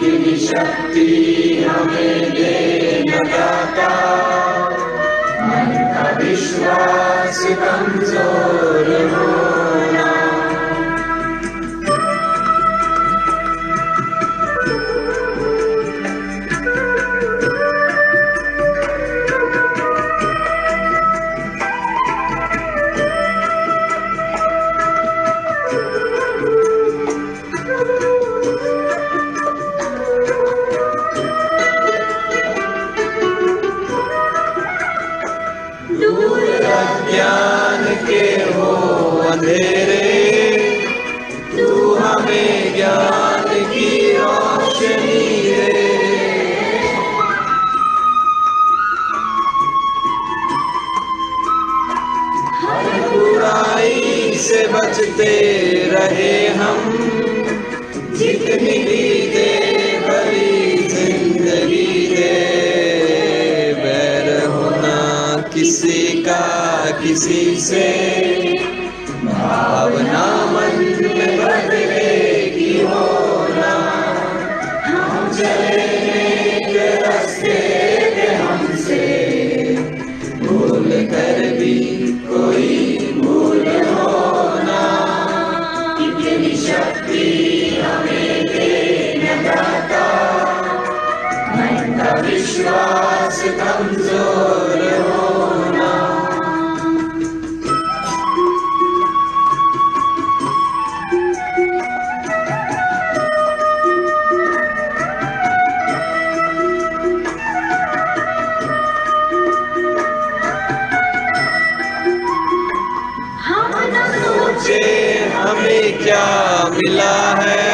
इतनी शक्ति हमें दे न दाता, मन का विश्वास कमजोर होना। ज्ञान के हो अंधेरे, तू हमें ज्ञान की रोशनी दे। हर बुराई से बचते रहे हम, जितनी भी दे भरी जिंदगी दे। बैर होना किसी का किसी से, भावना मन में बदलेगी होना। हम चले नेक रास्ते पे हमसे, भूल कर भी कोई भूल होना। इतनी शक्ति हमें दे न दाता, मन का विश्वास कमजोर होना। हमें क्या मिला है,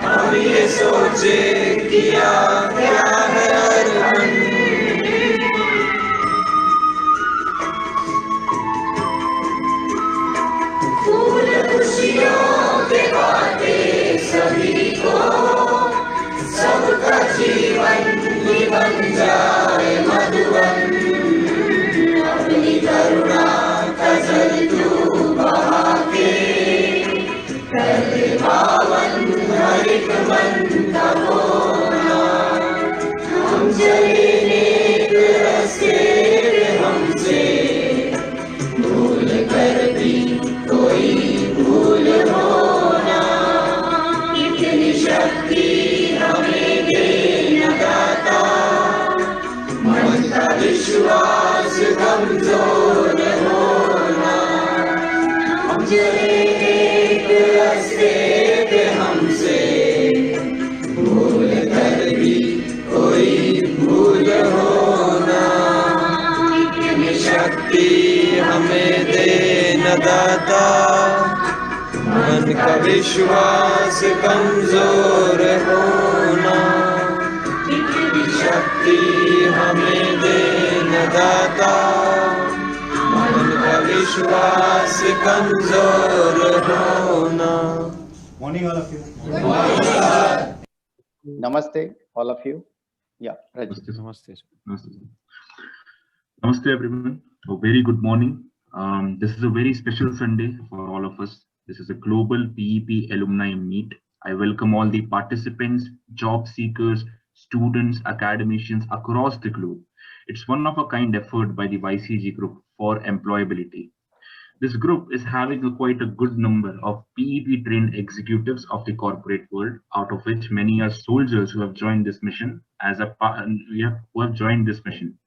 हम ये सोचे किया क्या है अर्पण। फूल खुशियों के बाटे सभी को, सबका जीवन ही बन जाए मधुबन। अपनी करुणा का जल तू बहा के, कर पावन हर एक मन का होना। हम चले नेक रास्ते पे हमसे, भूल कर भी कोई भूल होना। इतनी शक्ति हमें दे न दाता, मन का विश्वास कमजोर होना। हम चले नेक रास्ते पे हमसे, भूल कर भी कोई भूल होना। इतनी शक्ति हमें दे न दाता, मन का विश्वास कमजोर होना। इतनी शक्ति हमें दे न दाता, मन का विश्वास कमजोर होना। Morning, all of you. Namaste, all of you. Yeah, Rajit. Namaste. Namaste, everyone. A very good morning. This is a very special Sunday for all of us. This is a global PEP alumni meet. I welcome all the participants, job seekers, students, academicians across the globe. It's one of a kind effort by the YCG group for employability. This group is having quite a good number of PEP trained executives of the corporate world, out of which many are soldiers who have joined this mission who have joined this mission.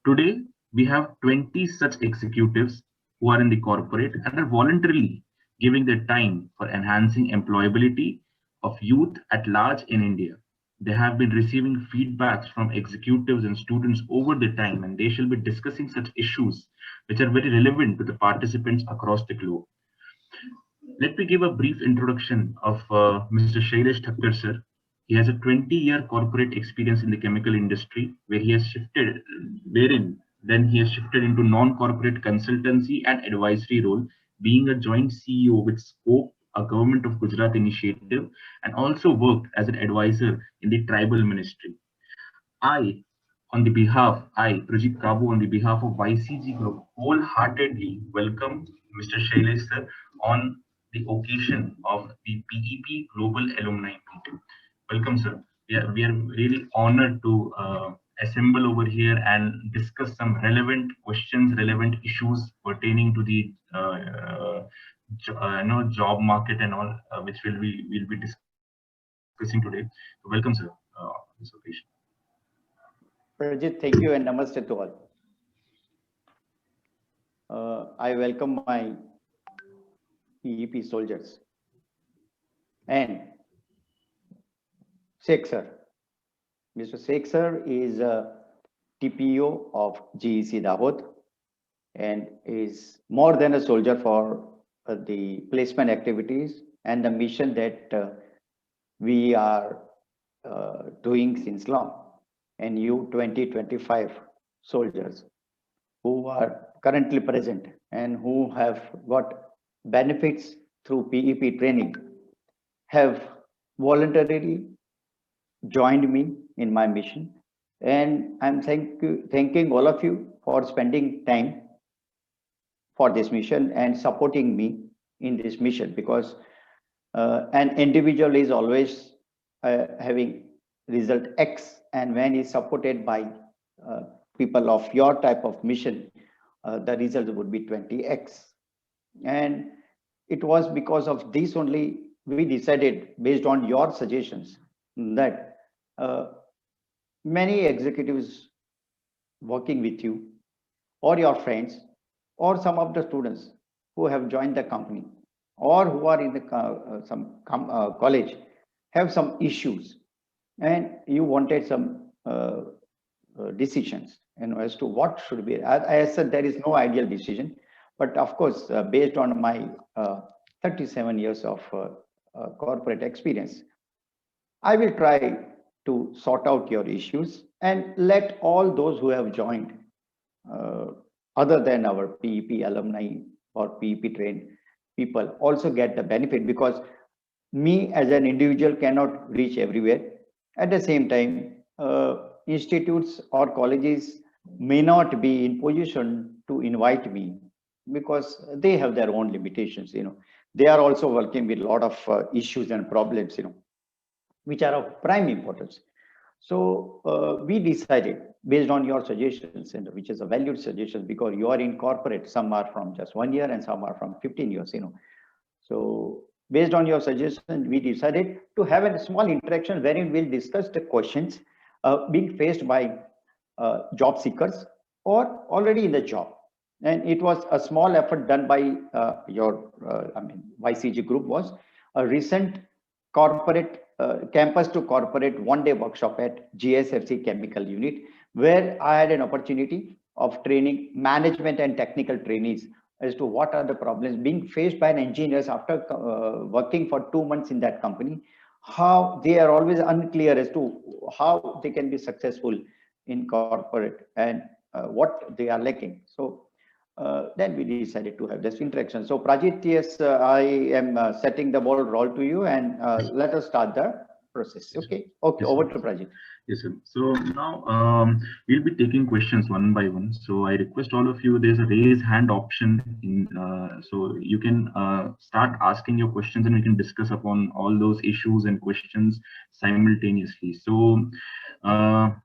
Today, we have 20 such executives who are in the corporate and are voluntarily giving their time for enhancing employability of youth at large in India. They have been receiving feedbacks from executives and students over the time, and they shall be discussing such issues which are very relevant to the participants across the globe. Let me give a brief introduction of Mr. Shailesh Thakkar sir. He has a 20-year corporate experience in the chemical industry, wherein he has shifted into non-corporate consultancy and advisory role, being a joint CEO with Scope, a Government of Gujarat initiative, and also worked as an advisor in the tribal ministry. Prajit Kabu, on the behalf of YCG Group, wholeheartedly welcome Mr. Shailesh sir on the occasion of the PEP Global Alumni Meet. Welcome, sir. We are really honored to assemble over here and discuss some relevant questions, relevant issues pertaining to the job market and all, which we'll be discussing today. So welcome, sir. This occasion. Prajit, thank you and namaste to all. I welcome my PEP soldiers and Sheikh sir. Mr. Sheikh sir is a TPO of GEC Dahod and is more than a soldier for the placement activities and the mission that we are doing since long. And you 2025 soldiers who are currently present and who have got benefits through PEP training have voluntarily joined me in my mission. And I'm thanking all of you for spending time for this mission and supporting me in this mission, because an individual is always having result X, and when he's supported by people of your type of mission, the result would be 20x. And it was because of this only we decided, based on your suggestions, that many executives working with you or your friends or some of the students who have joined the company or who are in the college have some issues, and you wanted some decisions, as to what should be. I said there is no ideal decision, but of course, based on my 37 years of corporate experience, I will try to sort out your issues and let all those who have joined, other than our PEP alumni or PEP trained people, also get the benefit, because me as an individual cannot reach everywhere. At the same time, institutes or colleges may not be in position to invite me because they have their own limitations. They are also working with a lot of issues and problems, which are of prime importance. So we decided, based on your suggestions, and which is a valued suggestion, because you are in corporate, some are from just 1 year and some are from 15 years. So based on your suggestion, we decided to have a small interaction wherein we'll discuss the questions being faced by job seekers or already in the job. And it was a small effort done by your YCG group. Was a recent corporate campus to corporate one-day workshop at GSFC Chemical Unit, where I had an opportunity of training management and technical trainees as to what are the problems being faced by engineers after working for 2 months in that company, how they are always unclear as to how they can be successful in corporate, and what they are lacking. So then we decided to have this interaction. So Prajit, yes, I am setting the ball roll to you, and let us start the process. Okay, yes, over to Prajit. Yes, sir. So now we'll be taking questions one by one. So I request all of you, there's a raise hand option in, so you can start asking your questions and we can discuss upon all those issues and questions simultaneously. So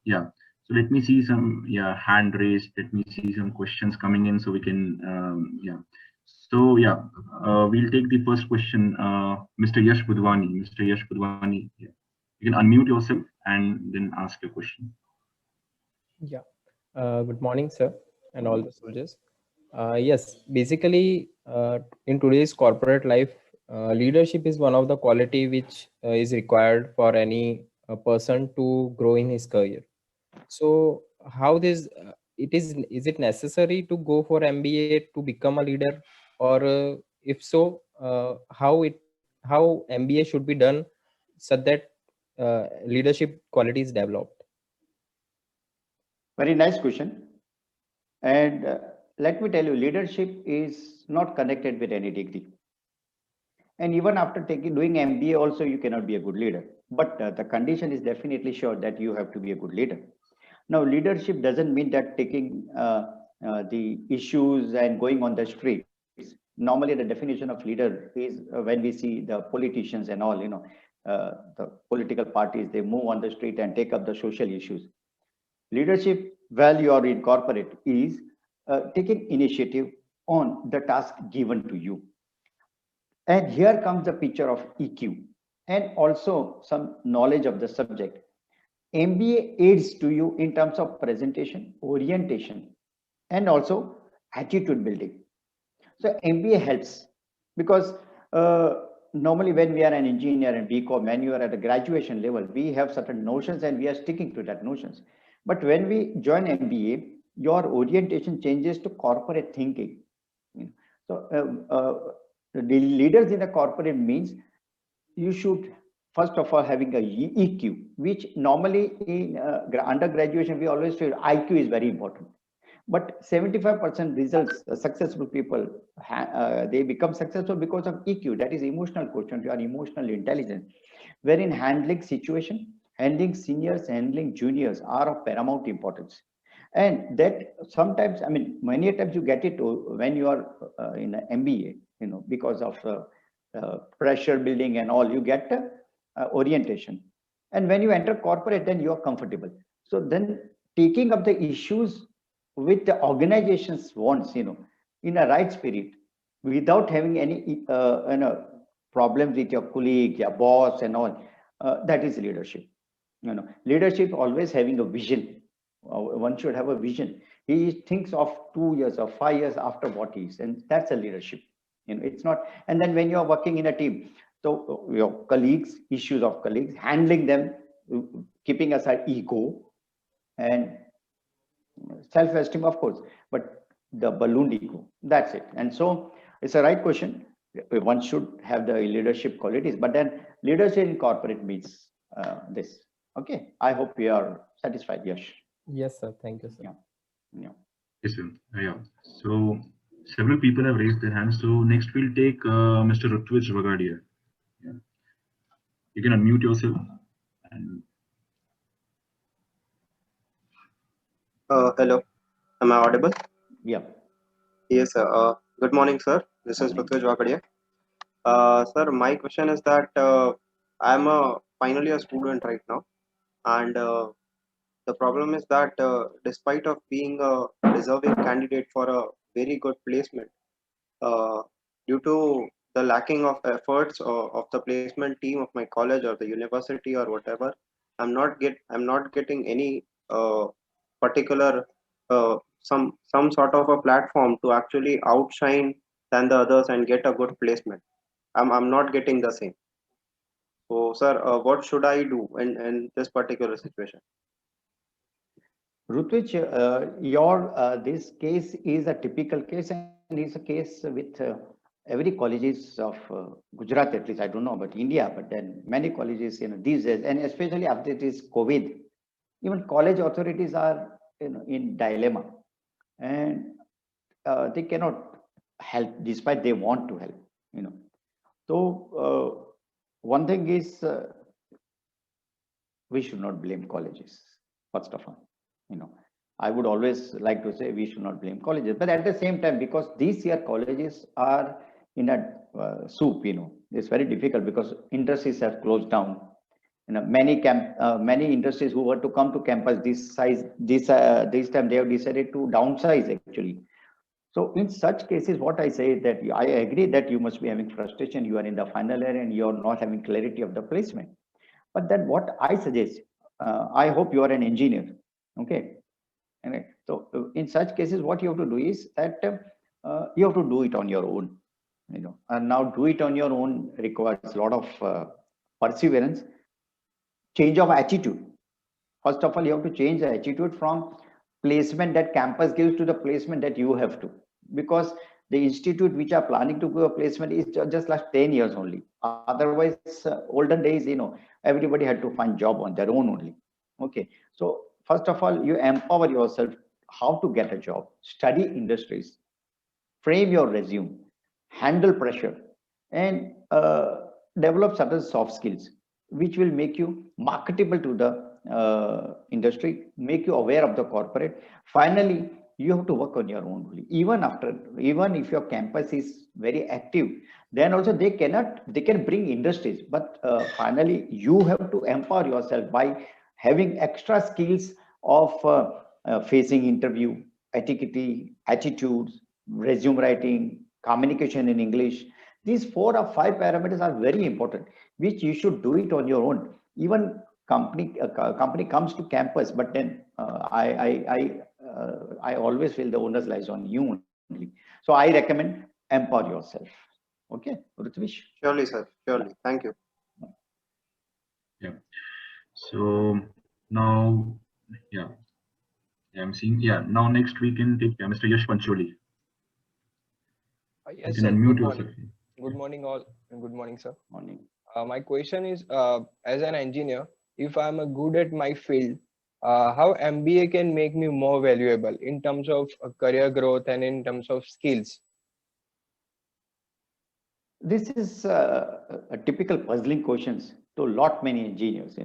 yeah, so let me see some hand raised. Let me see some questions coming in so we can So yeah, we'll take the first question. Mr. Yash Budwani. Mr. Yash Budwani, yeah. You can unmute yourself and then ask your question. Yeah. Good morning, sir, and all the soldiers. Yes, basically, in today's corporate life, leadership is one of the quality which is required for any person to grow in his career. So, how this is it necessary to go for MBA to become a leader, or if so, how MBA should be done so that leadership qualities developed? Very nice question. And let me tell you, leadership is not connected with any degree. And even after doing MBA also, you cannot be a good leader. But the condition is definitely sure that you have to be a good leader. Now, leadership doesn't mean that taking the issues and going on the streets. Normally, the definition of leader is when we see the politicians and all, the political parties, they move on the street and take up the social issues. Leadership, while you are in corporate, is taking initiative on the task given to you. And here comes the picture of EQ and also some knowledge of the subject. MBA aids to you in terms of presentation, orientation, and also attitude building. So MBA helps because normally when we are an engineer and BCom, when you are at a graduation level, we have certain notions and we are sticking to that notions. But when we join MBA, your orientation changes to corporate thinking. So the leaders in the corporate means you should first of all having a EQ, which normally in undergraduation we always feel IQ is very important. But 75% results, successful people, they become successful because of EQ, that is emotional quotient, your emotional intelligence, wherein handling situation, handling seniors, handling juniors are of paramount importance. And that sometimes, I mean, many times you get it when you are in an MBA, because of pressure building and all, you get orientation. And when you enter corporate, then you are comfortable. So then taking up the issues with the organization's wants, in a right spirit, without having any problems with your colleague, your boss and all, that is leadership. Leadership always having a vision. One should have a vision. He thinks of 2 years or 5 years after what he is, and that's a leadership. It's not. And then when you are working in a team, so your colleagues, issues of colleagues, handling them, keeping aside ego and self-esteem, of course, but the ballooned ego, that's it. And so it's a right question. One should have the leadership qualities, but then leadership in corporate means this. Okay, I hope you are satisfied. Yes, sir. Thank you, sir. Yeah. Yes, sir. Yeah. So several people have raised their hands. So next we'll take Mr. Rutvij Vagadia. Yeah. You can unmute yourself. And... Hello, am I audible? Yeah. Yes, sir. Good morning, sir. This is Rutvij Vagadia. Sir, my question is that I'm finally a student right now, and the problem is that despite of being a deserving candidate for a very good placement, due to the lacking of efforts of the placement team of my college or the university or whatever, I'm not getting any particular some sort of a platform to actually outshine than the others and get a good placement. I'm not getting the same. So, sir, what should I do in this particular situation? Rutvij, your this case is a typical case, and it's a case with every colleges of Gujarat, at least I don't know about India, but then many colleges, these days, and especially after this COVID, even college authorities are in dilemma, and they cannot help despite they want to help. So one thing is we should not blame colleges first of all. I would always like to say we should not blame colleges, but at the same time, because these year colleges are in a soup, it's very difficult because industries have closed down. Many industries who were to come to campus this time they have decided to downsize actually. So in such cases, what I say is that I agree that you must be having frustration. You are in the final year and you are not having clarity of the placement. But then what I suggest, I hope you are an engineer. Okay. And so in such cases, what you have to do is that you have to do it on your own. And now do it on your own requires a lot of perseverance, change of attitude. First of all, you have to change the attitude from placement that campus gives to the placement that you have to, because the institute which are planning to give a placement is just last 10 years only. Otherwise, olden days, everybody had to find job on their own only. Okay. So first of all, you empower yourself how to get a job, study industries, frame your resume, handle pressure, and develop certain soft skills, which will make you marketable to the industry, make you aware of the corporate. Finally, you have to work on your own only. Even if your campus is very active, then also they can bring industries, but finally you have to empower yourself by having extra skills of facing interview, etiquette, attitudes, resume writing, communication in English. These 4 or 5 parameters are very important, which you should do it on your own. Even company comes to campus, but then I always feel the onus lies on you only. So I recommend empower yourself. Okay, Rutvish. Surely, sir. Surely. Thank you. Yeah. So now, yeah, I'm seeing. Yeah, now next we can take Mr. Yash Pancholi. You Yes, can sir. unmute Good yourself. morning. Good morning, all, and good morning, sir. Morning. My question is, as an engineer, if I'm good at my field, how MBA can make me more valuable in terms of career growth and in terms of skills? This is a typical puzzling questions to lot many engineers.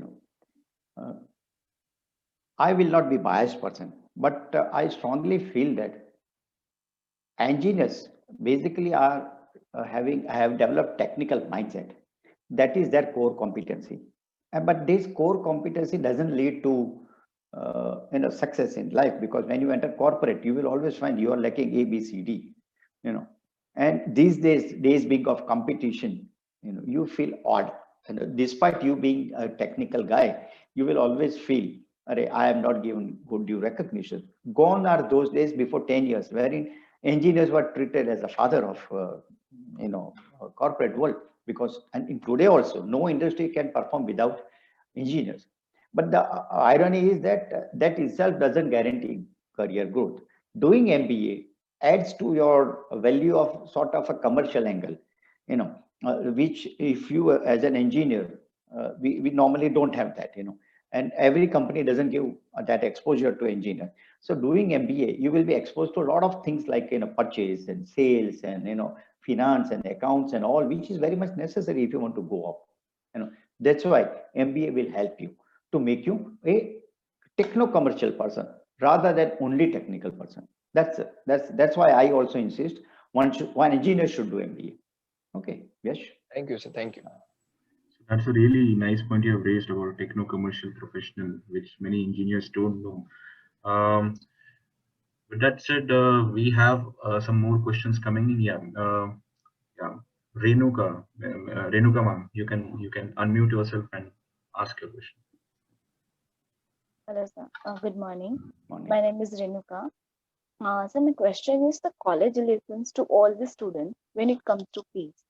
I will not be biased person, but I strongly feel that engineers basically are have developed technical mindset. That is their core competency. But this core competency doesn't lead to success in life, because when you enter corporate, you will always find you are lacking A, B, C, D. And these days being of competition, you feel odd. And despite you being a technical guy, you will always feel, I am not given good due recognition. Gone are those days before 10 years, wherein engineers were treated as a father of, corporate world. Because, and in today also, no industry can perform without engineers. But the irony is that that itself doesn't guarantee career growth. Doing MBA adds to your value of sort of a commercial angle, which if you as an engineer, we normally don't have that, and every company doesn't give that exposure to engineer. So doing MBA, you will be exposed to a lot of things like, purchase and sales and, finance and accounts and all, which is very much necessary if you want to go up. That's why MBA will help you to make you a techno-commercial person rather than only technical person. That's why I also insist one engineer should do MBA. Okay, yes. Thank you, sir. Thank you. That's a really nice point you have raised about techno-commercial professional, which many engineers don't know. With that said, we have some more questions coming in. Yeah, Renuka, ma'am, you can unmute yourself and ask your question. Hello, sir. Good morning. Morning. My name is Renuka. So my question is, the college listens to all the students when it comes to fees,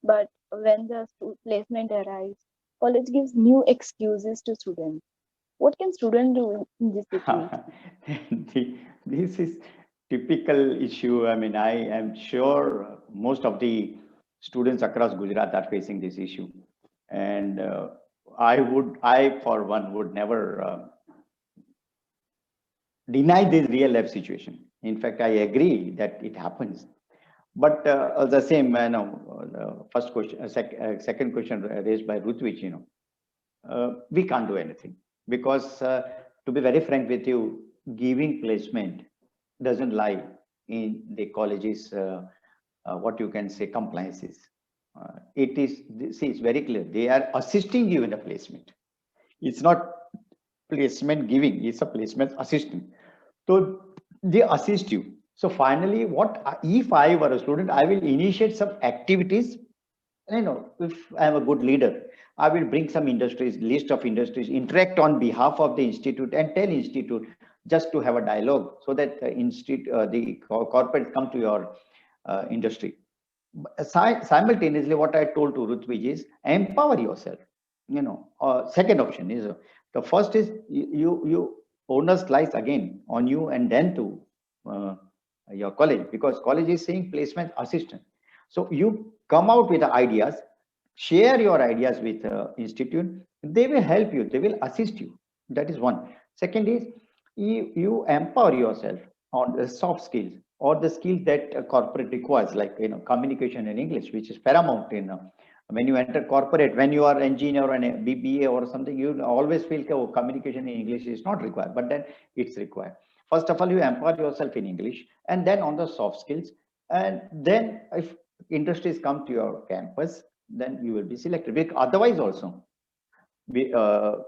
but when the placement arrives, college gives new excuses to students. What can students do in this situation? This is typical issue. I mean, I am sure most of the students across Gujarat are facing this issue, and I for one would never deny this real life situation. In fact, I agree that it happens. But the same, first question, second question raised by Rutvich, we can't do anything, because to be very frank with you, giving placement doesn't lie in the college's what you can say compliances. It is, see, it's very clear. They are assisting you in the placement. It's not placement giving, it's a placement assisting. So they assist you. So finally, if I were a student, I will initiate some activities. If I'm a good leader, I will bring some industries, list of industries, interact on behalf of the institute and tell institute just to have a dialogue, so that the corporate come to your industry. Simultaneously, what I told to Rutvij is empower yourself. Second option is, the first is you onus lies again on you and then to your college, because college is saying placement assistant. So you come out with the ideas, share your ideas with institute. They will help you, they will assist you. That is one. Second is you empower yourself on the soft skills or the skills that a corporate requires, like communication in English, which is paramount in when you enter corporate. When you are engineer or an BBA or something, you always feel communication in English is not required, but then it's required. First of all, you empower yourself in English, and then on the soft skills. And then if industries come to your campus, then you will be selected. Otherwise also,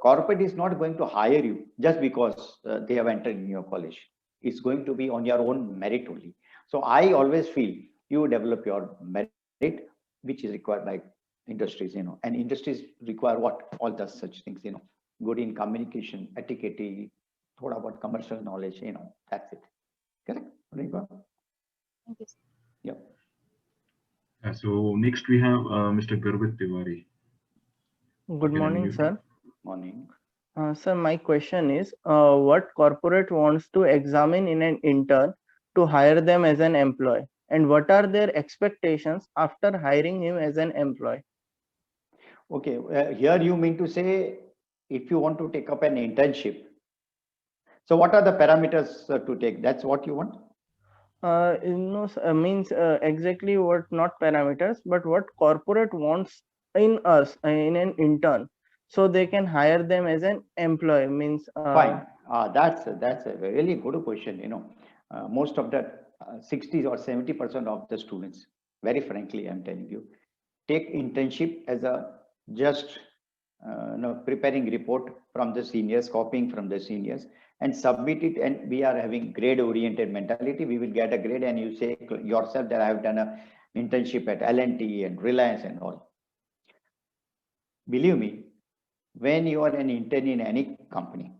corporate is not going to hire you just because they have entered in your college. It's going to be on your own merit only. So I always feel you develop your merit, which is required by industries, and industries require what? All the such things, good in communication, etiquette, thought about commercial knowledge, that's it. Correct? Thank you. Yep. So next we have Mr. Garvit Tiwari. Good Okay, morning, unmute. sir. Morning. Sir, my question is, what corporate wants to examine in an intern to hire them as an employee? And what are their expectations after hiring him as an employee? Okay, here you mean to say, if you want to take up an internship, so what are the parameters to take? That's what you want? No, means exactly what, not parameters, but what corporate wants in us, in an intern, so they can hire them as an employee, means. Fine. That's a really good question. Most of the 60 or 70% of the students, very frankly, I'm telling you, take internship as a just preparing report from the seniors, copying from the seniors, and submit it. And we are having grade oriented mentality. We will get a grade and you say yourself that I have done a internship at L&T and Reliance and all. Believe me, when you are an intern in any company,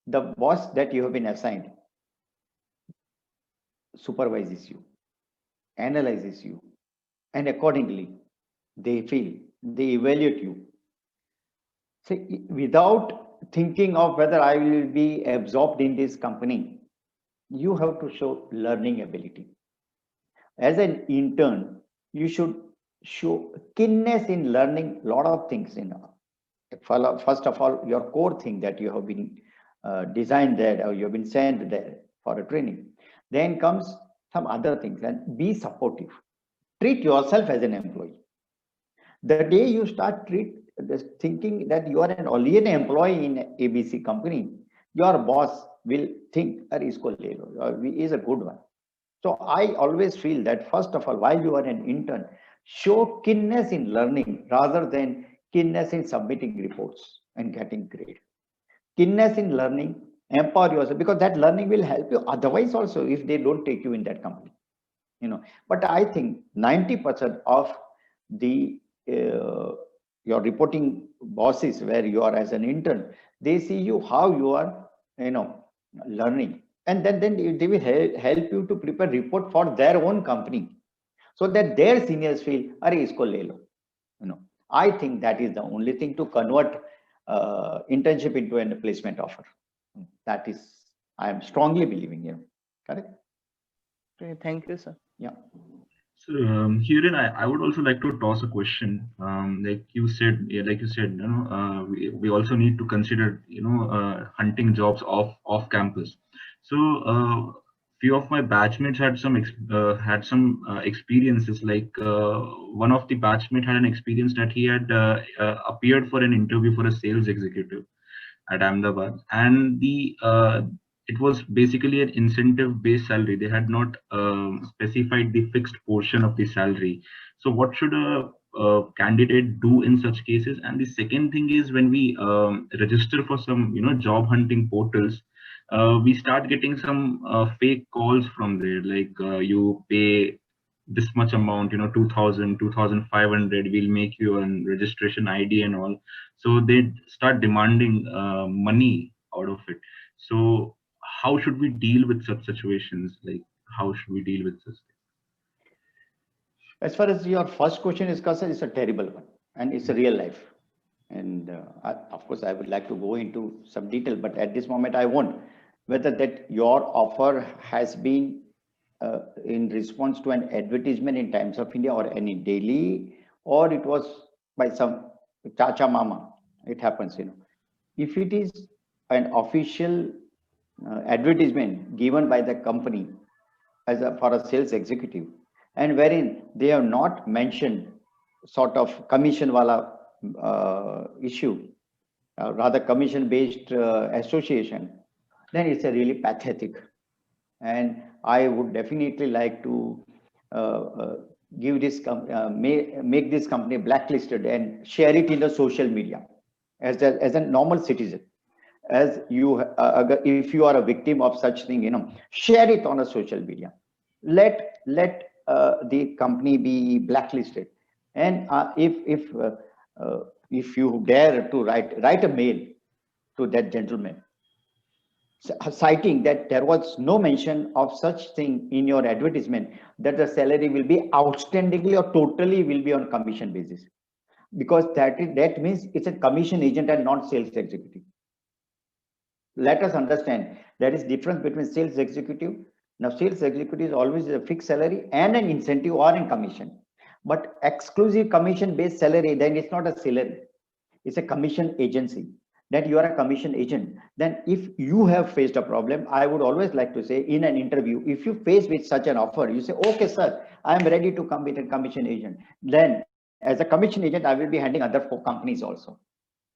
the boss that you have been assigned supervises you, analyzes you, and accordingly they evaluate you. So without thinking of whether I will be absorbed in this company, you have to show learning ability. As an intern, you should show keenness in learning a lot of things. First of all, your core thing that you have been designed there or you have been sent there for a training. Then comes some other things, and be supportive. Treat yourself as an employee. The day you start thinking that you are only an employee in ABC company, your boss will think, he is a good one. So I always feel that first of all, while you are an intern, show keenness in learning rather than keenness in submitting reports and getting grade. Keenness in learning, empower yourself, because that learning will help you otherwise also if they don't take you in that company. But I think 90% of the your reporting bosses where you are as an intern, they see you how you are learning, and then they will help you to prepare report for their own company so that their seniors feel, isko le lo. I think that is the only thing to convert internship into a placement offer. That is, I am strongly believing. Correct? Okay, thank you, sir. Yeah. So herein, I would also like to toss a question. Like you said, we also need to consider, hunting jobs off campus. So few of my batchmates had some experiences. Like one of the batchmates had an experience that he had appeared for an interview for a sales executive at Ahmedabad, and it was basically an incentive-based salary. They had not specified the fixed portion of the salary. So what should a candidate do in such cases? And the second thing is, when we register for some job hunting portals, we start getting some fake calls from there, like you pay this much amount, 2,000, 2,500, we'll make you a registration ID and all. So they start demanding money out of it. So how should we deal with such situations? Like, how should we deal with this? As far as your first question is concerned, it's a terrible one, and it's a real life. And of course, I would like to go into some detail, but at this moment, I won't. Whether that your offer has been in response to an advertisement in Times of India or any daily, or it was by some chacha mama, it happens. If it is an official advertisement given by the company for a sales executive, and wherein they have not mentioned sort of commission wala issue, rather commission based association, then it's a really pathetic. And I would definitely like to give this make this company blacklisted and share it in the social media as a normal citizen. As you, if you are a victim of such thing, share it on a social media. Let the company be blacklisted. And if you dare to write a mail to that gentleman, citing that there was no mention of such thing in your advertisement, that the salary will be outstandingly or totally will be on commission basis, because that means it's a commission agent and not sales executive. Let us understand there is difference between sales executive. Now sales executive is always a fixed salary and an incentive or in commission, but exclusive commission based salary, then it's not a salary, it's a commission agency. That you are a commission agent. Then if you have faced a problem, I would always like to say in an interview, if you face with such an offer, you say, okay sir, I am ready to come with a commission agent. Then as a commission agent, I will be handling other 4 companies also.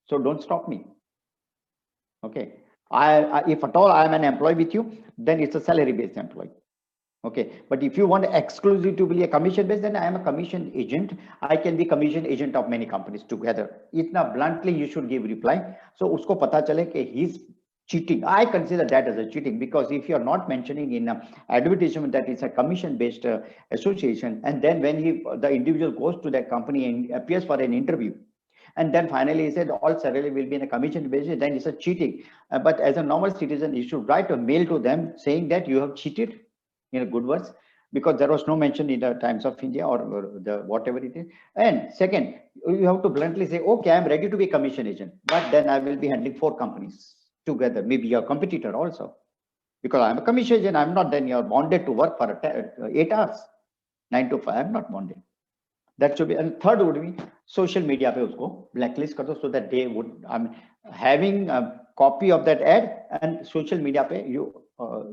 So don't stop me. Okay. If at all I am an employee with you, then it's a salary based employee. Okay, but if you want exclusive to be a commission based, then I am a commission agent. I can be commission agent of many companies together. Itna bluntly you should give reply. So usko pata chale ke he's cheating. I consider that as a cheating, because if you are not mentioning in advertisement that it's a commission based association, and then when the individual goes to that company and appears for an interview, and then finally he said all salary will be in a commission basis, then it's a cheating. But as a normal citizen, you should write a mail to them saying that you have cheated, in a good words, because there was no mention in the Times of India or the whatever it is. And second, you have to bluntly say, okay, I'm ready to be a commission agent, but then I will be handling 4 companies together, maybe your competitor also, because I'm a commission agent. I'm not, then you're bonded to work for 8 hours, 9 to 5. I'm not bonded. That should be. And third would be social media pe usko blacklist kar do, so that they would, I'm having a copy of that ad, and social media pe you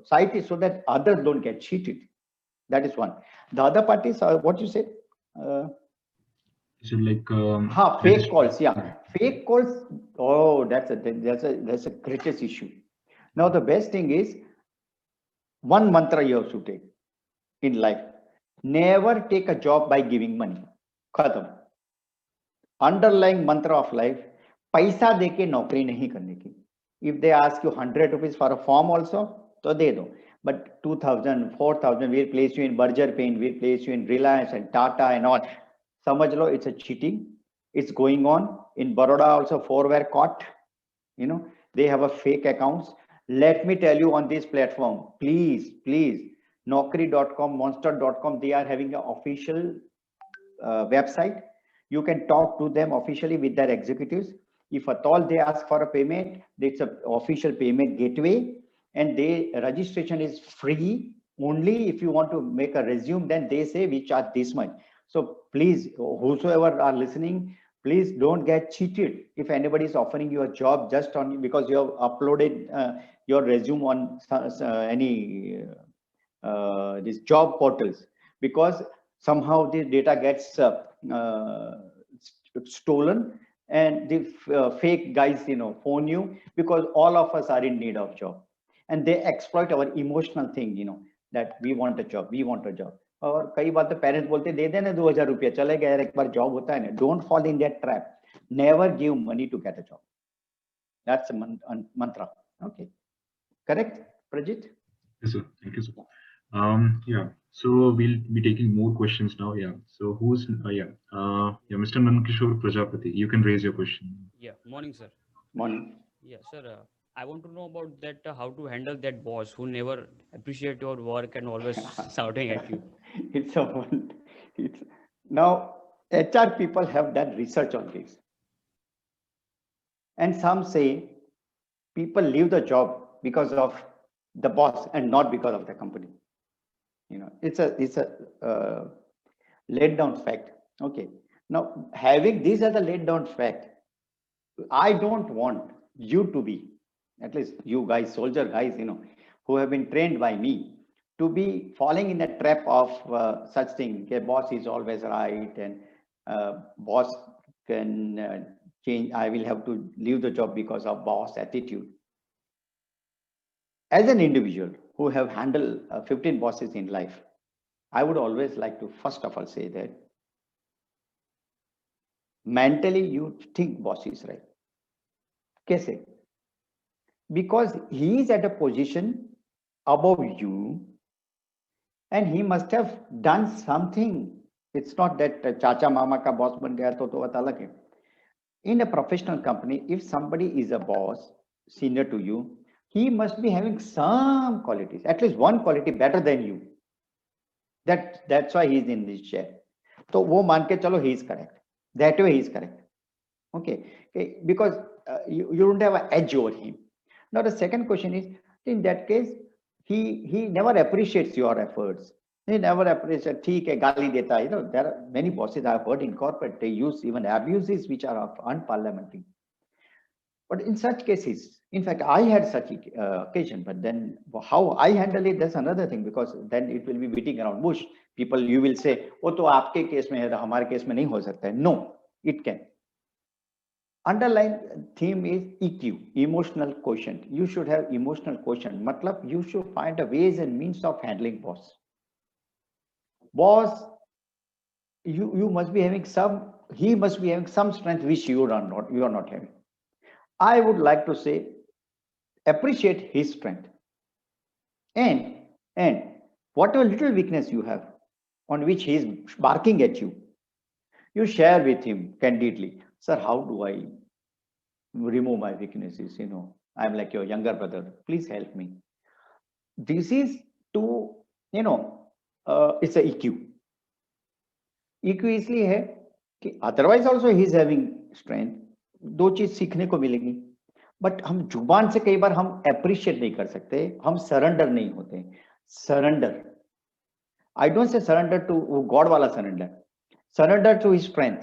cite it so that others don't get cheated. That is one. The other part is what you said. So like Fake calls. Yeah, fake calls. Oh, that's a greatest issue. Now the best thing is, one mantra you have to take in life: never take a job by giving money. Khatam. Underlying mantra of life: पैसा देके नौकरी नहीं करने की. If they ask you 100 rupees for a form also, तो दे दो. But 2,000, 4,000, we'll place you in Berger Paint, we'll place you in Reliance and Tata and all. समझ लो, it's a cheating. It's going on. In Baroda also 4 were caught. They have a fake accounts. Let me tell you on this platform, please, Naukri.com, Monster.com, they are having an official website. You can talk to them officially with their executives. If at all they ask for a payment, it's an official payment gateway, and registration is free. Only if you want to make a resume, then they say we charge this much. So please, whosoever are listening, please don't get cheated. If anybody is offering you a job just on because you have uploaded your resume on any these job portals, because somehow the data gets stolen, and the fake guys phone you, because all of us are in need of job, and they exploit our emotional thing, that we want a job. और कई बार तो parents बोलते दे देना 2,000 रुपया, चले गए यार, एक बार जॉब होता है ना. Don't fall in that trap. Never give money to get a job. That's a mantra. Okay, correct, Prajit? Yes, sir. Thank you, sir. Yeah, so we'll be taking more questions now. Yeah, so who's Mr. Nankishore Prajapati, you can raise your question. Yeah, morning, sir. Morning. Yeah, sir. I want to know about that, how to handle that boss who never appreciate your work and always shouting at you. Now HR people have done research on this, and some say people leave the job because of the boss and not because of the company. It's a laid down fact. Okay, now having this as a laid down fact, I don't want you to be, at least you guys, soldier guys, who have been trained by me, to be falling in the trap of such thing. Okay, boss is always right, and boss can change. I will have to leave the job because of boss attitude. As an individual who have handled 15 bosses in life, I would always like to first of all say that mentally you think boss is right. Kaise? Because he is at a position above you and he must have done something. It's not that chacha mama ka boss ban gaya to baat alag hai. In a professional company, if somebody is a boss senior to you, he must be having some qualities, at least one quality better than you. That's why he is in this chair. So wo मान के चलो he is correct. That way he is correct. Okay, because you don't have an edge over him. Now the second question is, in that case, he never appreciates your efforts. He never appreciates. ठीक है, गाली देता है. You know, there are many bosses I have heard in corporate. They use even abuses which are of unparliamentary. But in such cases, in fact, I had such occasion. But then how I handle it, that's another thing, because then it will be beating around bush. People, you will say, "Oh, तो आपके case में है, हमारे case में नहीं हो सकता है." No, it can. Underlying theme is EQ, emotional quotient. You should have emotional quotient. Matlab, you should find a ways and means of handling boss. Boss, you must be having some. He must be having some strength which you are not. You are not having. I would like to say, appreciate his strength, and whatever little weakness you have, on which he is barking at you, you share with him candidly. Sir, how do I remove my weaknesses? You know, I'm like your younger brother. Please help me. This is to, you know, it's a EQ. EQ इसलिए है कि otherwise also he is having strength. दो चीज सीखने को मिलेगी. But हम जुबान से कई बार हम अप्रिशिएट नहीं कर सकते, हम सरेंडर नहीं होते. Surrender, I don't say surrender to God वाला surrender, surrender to his strength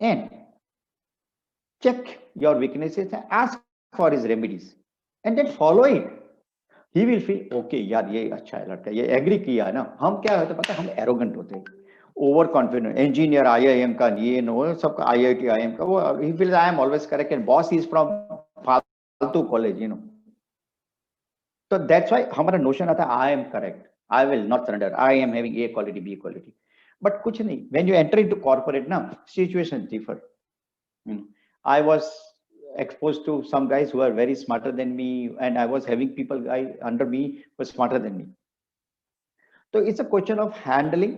and check your weaknesses and ask for his remedies and then follow it. He will feel okay, यार ये अच्छा है लड़का, ये एग्री किया ना. हम क्या होते पता, हम एरोगेंट होते हैं, ओवर कॉन्फिडेंट. इंजीनियर IIM का ये नो सबका IIT IIM का वो, he feels I am always correct and boss is from फालतू college, you know. So that's why हमारा नोशन आता है I am correct, I will not surrender, I am having A quality B quality. But कुछ नहीं. When you enter into corporate ना, situations differ. You know, I was exposed to some guys who are very smarter than me, and I was having people under me who were smarter than me. So it's a question of handling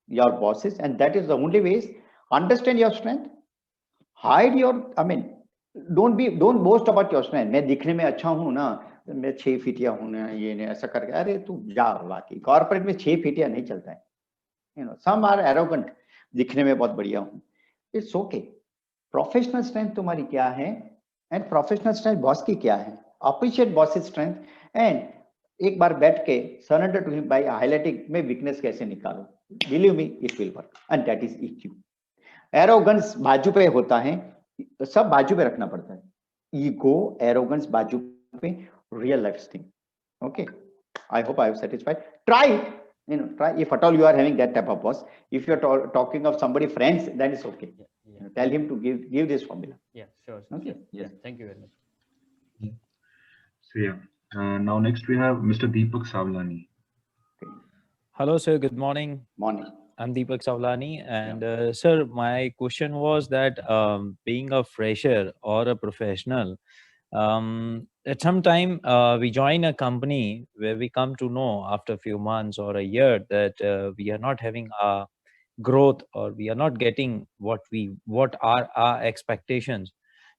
your bosses, and that is the only way. Understand your strength, hide your, I mean, don't boast about your strength. मैं दिखने में अच्छा हूँ ना, मैं 6 फीटिया हूँ ना, ये नहीं ऐसा करके. अरे तू जा, वाकई कॉर्पोरेट में 6 फीटिया नहीं चलता है. You know, some are arrogant, दिखने में बहुत बढ़िया हूँ. It's okay. प्रोफेशनल स्ट्रेंथ तुम्हारी क्या है एंड प्रोफेशनल स्ट्रेंथ बॉस की क्या है. अप्रिशिएट बॉस स्ट्रेंथ एंड एक बार बैठ के surrender to him by highlighting में वीकनेस कैसे निकालो. Believe me, it will work, and that is EQ. Arrogance बाजू पे होता है, सब बाजू पे रखना पड़ता है. ईगो, एरोगेंस बाजू पे, real life thing. Okay, I hope I have satisfied. Try, you know, try. If at all you are having that type of boss, if you are talking of somebody friends, then it's okay. You know, tell him to give this formula. Yeah, sure. Okay. Sure. Yes. Thank you very much. So yeah, now next we have Mr. Deepak Savlani. Okay. Hello, sir. Good morning. Morning. I'm Deepak Savlani, and sir, my question was that being a fresher or a professional, at some time we join a company where we come to know after a few months or a year that we are not having a growth, or we are not getting what are our expectations.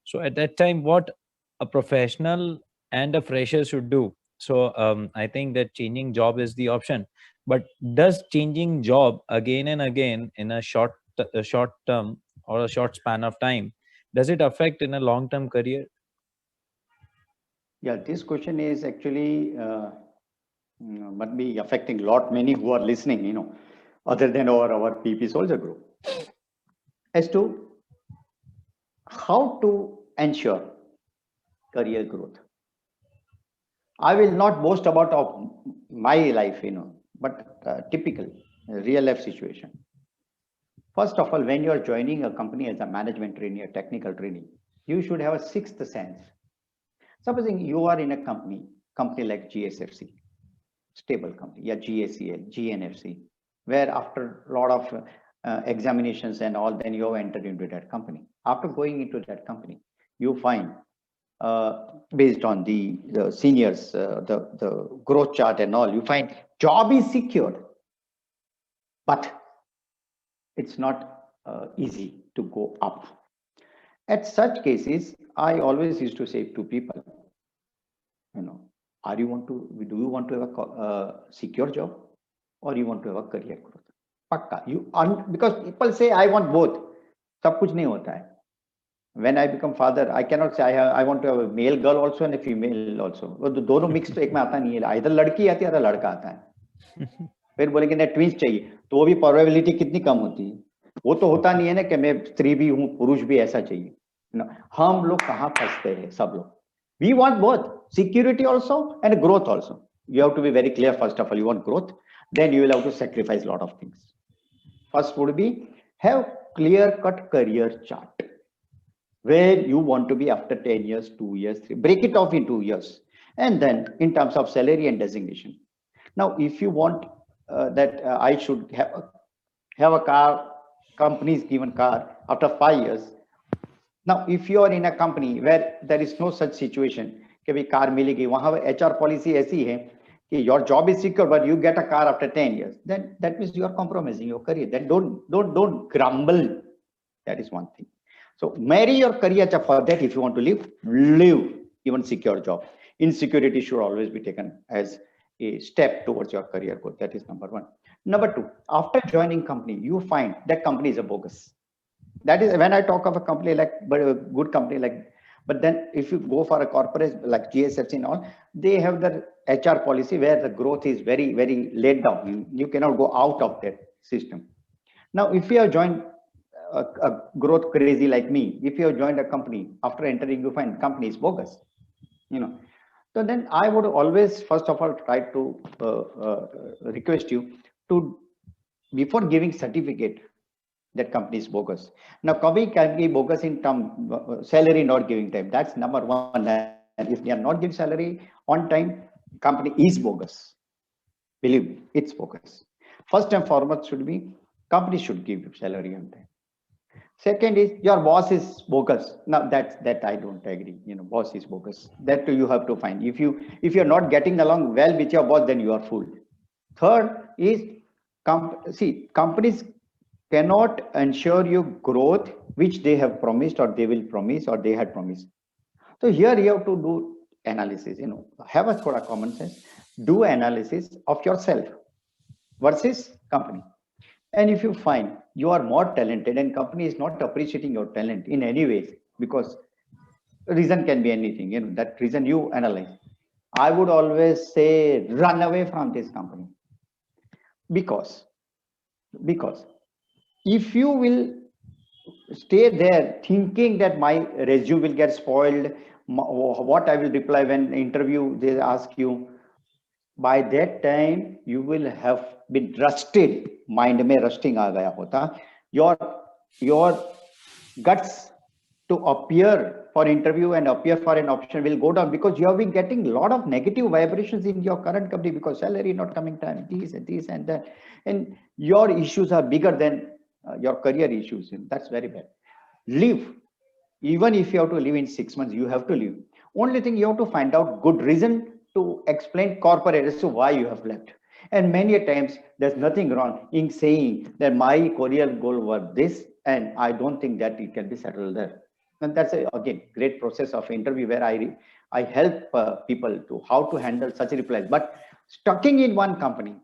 So at that time, what a professional and a fresher should do. So I think that changing job is the option, but does changing job again and again in a short term or a short span of time, does it affect in a long term career? Yeah, this question is actually might be affecting many who are listening, you know, other than our PP Soldier group, as to how to ensure career growth. I will not boast about of my life, you know, but typical real life situation. First of all, when you are joining a company as a management trainee, a technical trainee, you should have a sixth sense. Supposing you are in a company company like GSFC, stable company, yeah, GACL, GNFC, where after a lot of examinations and all, then you have entered into that company. After going into that company, you find based on the seniors, the growth chart and all, you find job is secured, but it's not easy to go up. At such cases, I always used to say to people, do you want to have a secure job, or you want to have a career growth? Pakka. Because people say I want both. सब कुछ नहीं होता है. When I become father, I cannot say I want to have a male girl also and a female also. वो दोनों mix तो एक में आता नहीं है. Either लड़की आती है या लड़का आता है. फिर बोलेंगे ना ट्विंस चाहिए, तो वो भी प्रोबेबिलिटी कितनी कम होती है. वो तो होता नहीं है ना कि मैं स्त्री भी हूँ पुरुष भी ऐसा चाहिए. हम लोग कहाँ फंसते हैं सब लोग. We want both security also and growth also. You have to be very clear. First of all, you want growth, then you will have to sacrifice a lot of things. First would be have clear-cut career chart where you want to be after 10 years, 2 years, 3. Break it off in 2 years, and then in terms of salary and designation. Now, if you want that I should have a car, companies given car after 5 years. Now, if you are in a company where there is no such situation कि भी car मिलेगी, वहाँ HR policy ऐसी है कि your job is secure but you get a car after 10 years, then that means you are compromising your career. Then don't grumble. That is one thing. So marry your career for that. If you want to live even secure job. Insecurity should always be taken as a step towards your career growth. That is number one. Number two, after joining company, you find that company is a bogus. That is when I talk of a company like, but a good company like, but then if you go for a corporate like GSFC and all, they have the HR policy where the growth is very, very laid down. You cannot go out of that system. Now, if you have joined a growth crazy like me, if you have joined a company, after entering, you find company is bogus, So then I would always, first of all, try to request you to, before giving certificate, that company is bogus. Now, company can be bogus in term salary not giving time. That's number one. And if they are not giving salary on time, company is bogus. Believe me, it's bogus. First and foremost should be company should give you salary on time. Second is your boss is bogus. Now that I don't agree. Boss is bogus. That you have to find. If you're not getting along well with your boss, then you are fooled. Third is companies cannot ensure you growth which they have promised or they will promise or they had promised. So here you have to do analysis. Have a thoda common sense. Do analysis of yourself versus company. And if you find you are more talented and company is not appreciating your talent in any way, because reason can be anything, that reason you analyze. I would always say run away from this company. Because if you will stay there thinking that my resume will get spoiled, what I will reply when interview they ask you, by that time you will have been rusted. Mind mein rusting aa gaya hota. Your guts to appear for interview and appear for an option will go down because you have been getting a lot of negative vibrations in your current company because salary not coming time, this and that, and your issues are bigger than your career issues. That's very bad. Leave. Even if you have to leave in 6 months, you have to leave. Only thing you have to find out good reason to explain corporate as to why you have left. And many a times there's nothing wrong in saying that my career goal was this and I don't think that it can be settled there. And that's again great process of interview where I help people to how to handle such replies. But stucking in one company,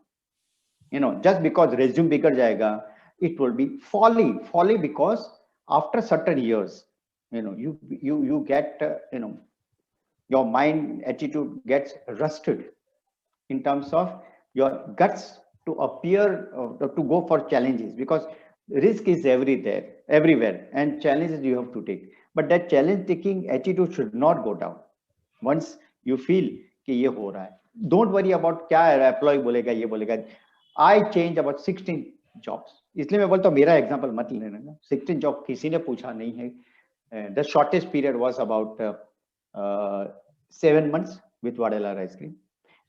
just because resume bigger jayega, it will be folly because after certain years, you get your mind attitude gets rusted in terms of your guts to appear to go for challenges, because risk is everywhere and challenges you have to take, but that challenge taking attitude should not go down. Once you feel कि ये हो रहा है, don't worry about क्या employee बोलेगा ये बोलेगा. I changed about 16 jobs. इसलिए मैं बोलता हूँ मेरा एग्जांपल मत लेना ना. 16 जॉब किसी ने पूछा नहीं है. The shortest period was about 7 months. with Vadela ice cream.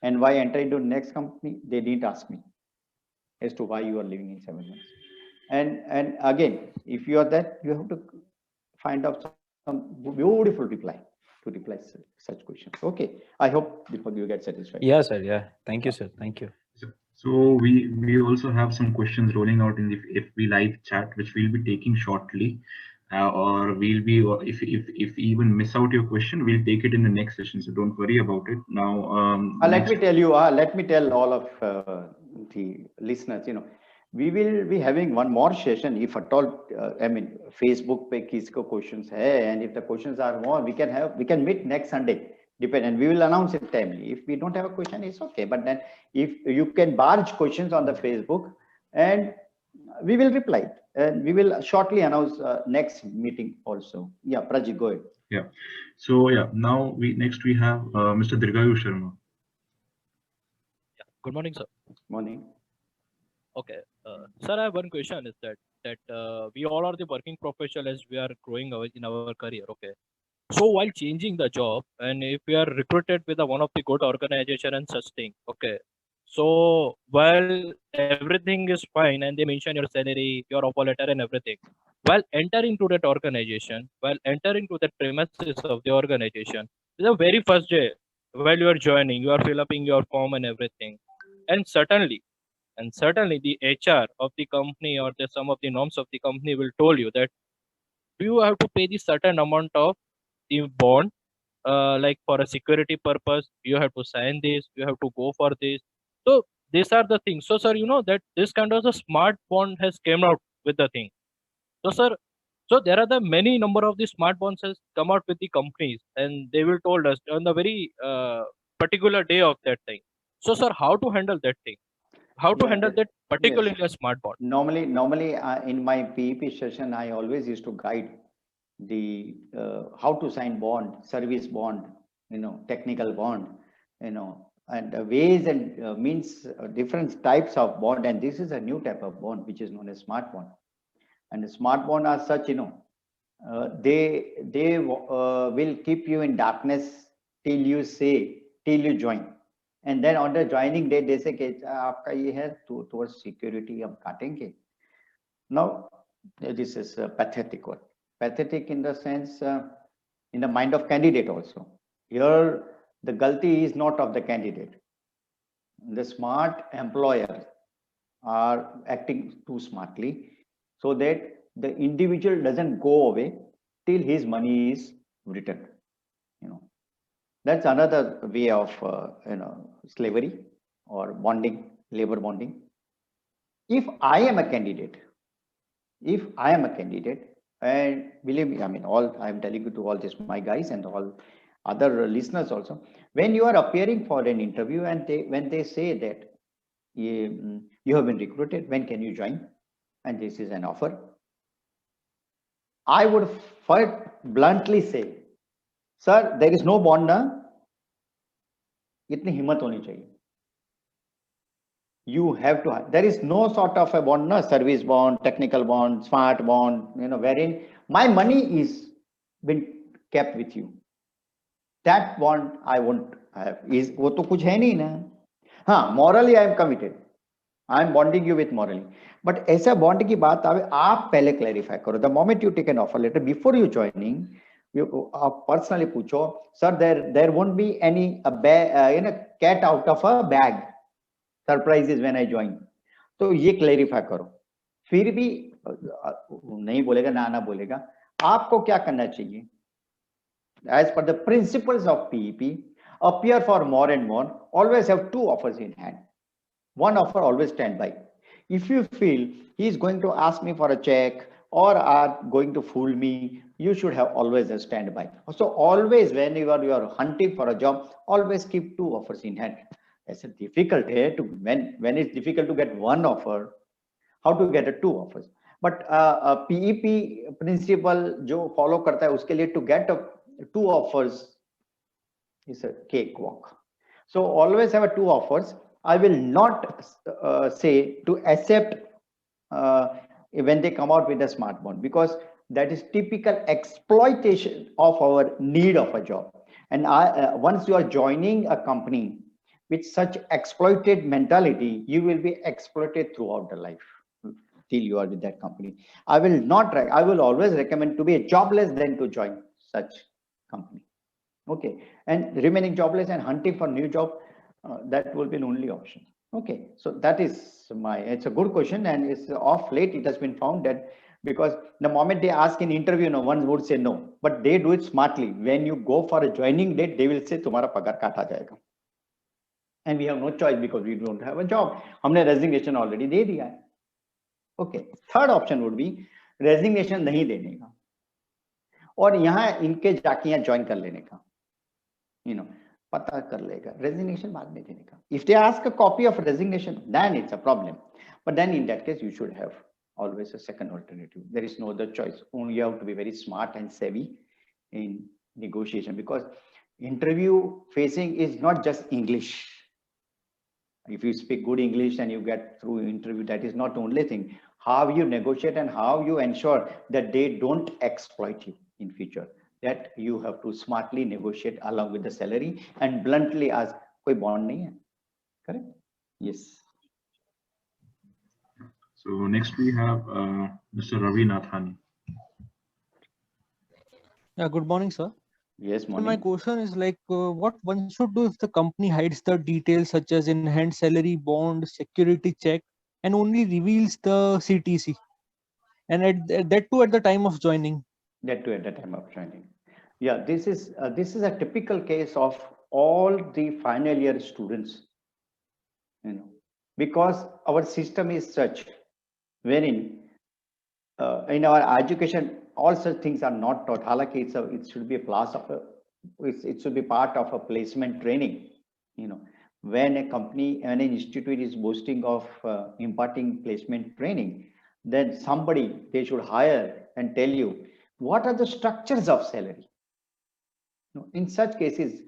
And why enter into next company? They didn't ask me as to why you are leaving in 7 months. And again, if you are that, you have to find out some beautiful reply to reply such questions. Okay, I hope Deepak you get satisfied. Yeah, sir. Yeah. Thank you, sir. Thank you. So we also have some questions rolling out in the FB live chat, which we'll be taking shortly, or we'll be, or if we even miss out your question, we'll take it in the next session. So don't worry about it. Now, let me tell you. Let me tell all of the listeners. We will be having one more session if at all. I mean, Facebook pe kisko questions hai, and if the questions are more, we can meet next Sunday. Depend, and we will announce it timely. If we don't have a question, it's okay. But then, if you can barge questions on the Facebook, and we will reply, and we will shortly announce next meeting also. Yeah, Prajit, go ahead. Yeah. So yeah, now next we have Mr. Dirgayu Sharma. Yeah. Good morning, sir. Morning. Okay, sir, I have one question. Is that we all are the working professional as we are growing in our career. Okay. So while changing the job, and if we are recruited with one of the good organization and such thing, okay. So while everything is fine and they mention your salary, your offer letter and everything, while entering to that organization, while entering to that premises of the organization, the very first day while you are joining, you are filling your form and everything, and certainly the HR of the company or some of the norms of the company will told you that you have to pay the certain amount of the bond, like for a security purpose, you have to sign this, you have to go for this. So these are the things. So sir, that this kind of a smart bond has came out with the thing. So sir, so there are the many number of the smart bonds has come out with the companies, and they will told us on the very particular day of that thing. So sir, how to handle that thing? How to handle that particularly a smart bond? Normally, in my PEP session, I always used to guide the how to sign bond, service bond, technical bond, and ways and means different types of bond. And this is a new type of bond, which is known as smart bond. And the smart bond are such, they will keep you in darkness till you join. And then on the joining day, they say, "Aapka ye hai towards security, hum kaatenge." Now, this is a pathetic one. Pathetic in the sense, in the mind of candidate also. Here, the galti is not of the candidate. The smart employer are acting too smartly so that the individual doesn't go away till his money is returned. That's another way of slavery or bonding, labor bonding. If I am a candidate, and believe me, I mean, I'm telling you to all this, my guys and all other listeners also, when you are appearing for an interview and when they say that you have been recruited, when can you join? And this is an offer. I would first bluntly say, sir, there is no bond na, itni himmat honi chahiye. You have to, there is no sort of a bond, na, service bond, technical bond, smart bond, wherein my money is been kept with you. That bond I won't have. Is wo to kuch hai nahi na. हाँ, morally I am committed. I am bonding you with morally. But ऐसा bond की बात आवे, आप पहले clarify करो. The moment you take an offer letter, before you joining, you personally पूछो, sir, there won't be any cat out of a bag. Surprises when I join. तो ये clarify करो. फिर भी नहीं बोलेगा, ना बोलेगा. आपको क्या करना चाहिए? As per the principles of PEP, appear for more and more. Always have two offers in hand. One offer always stand by. If you feel he is going to ask me for a check or are going to fool me, you should have always a standby. So always when you are hunting for a job, always keep two offers in hand. It's difficult here to when it's difficult to get one offer, how to get two offers. But PEP principle जो follow करता है उसके लिए to get two offers is a cakewalk. So always have two offers. I will not say to accept when they come out with a smart bond, because that is typical exploitation of our need of a job. And once you are joining a company with such exploited mentality, you will be exploited throughout the life till you are with that company. I will always recommend to be a jobless than to join such company. Okay, and remaining jobless and hunting for new job, that will be the only option. Okay, so that is it's a good question, and it's off late it has been found that because the moment they ask in interview, no one would say no, but they do it smartly. When you go for a joining date, they will say तुम्हारा पगार काटा जाएगा, and we have no choice because we don't have a job. हमने resignation already दे दिया है. Okay, third option would be resignation नहीं देने का और यहाँ इनके जाके यहाँ ज्वाइन कर लेने का, पता कर लेगा, रेजिग्नेशन बाद में देने का. If they ask a copy of resignation, then it's a problem. But then in that case, you should have always a second alternative. There is no other choice. Only you have to be very smart and savvy in negotiation, because interview facing is not just English. If you speak good English and you get through interview, that is not the only thing. How you negotiate and how you ensure that they don't exploit you in future, that you have to smartly negotiate along with the salary and bluntly ask, koi bond nahi hai. Correct? Yes. So next we have Mr. Ravi Nathani. Yeah, good morning, sir. Yes, So morning. my question is like, what one should do if the company hides the details such as in-hand salary, bond, security check, and only reveals the CTC, and that too at the time of joining. That too at the time of joining. Yeah, this is a typical case of all the final year students, because our system is such wherein in our education all such things are not taught. Halaki it should be a class of it should be part of a placement training. When a company and an institute is boasting of imparting placement training, then somebody they should hire and tell you what are the structures of salary. In such cases,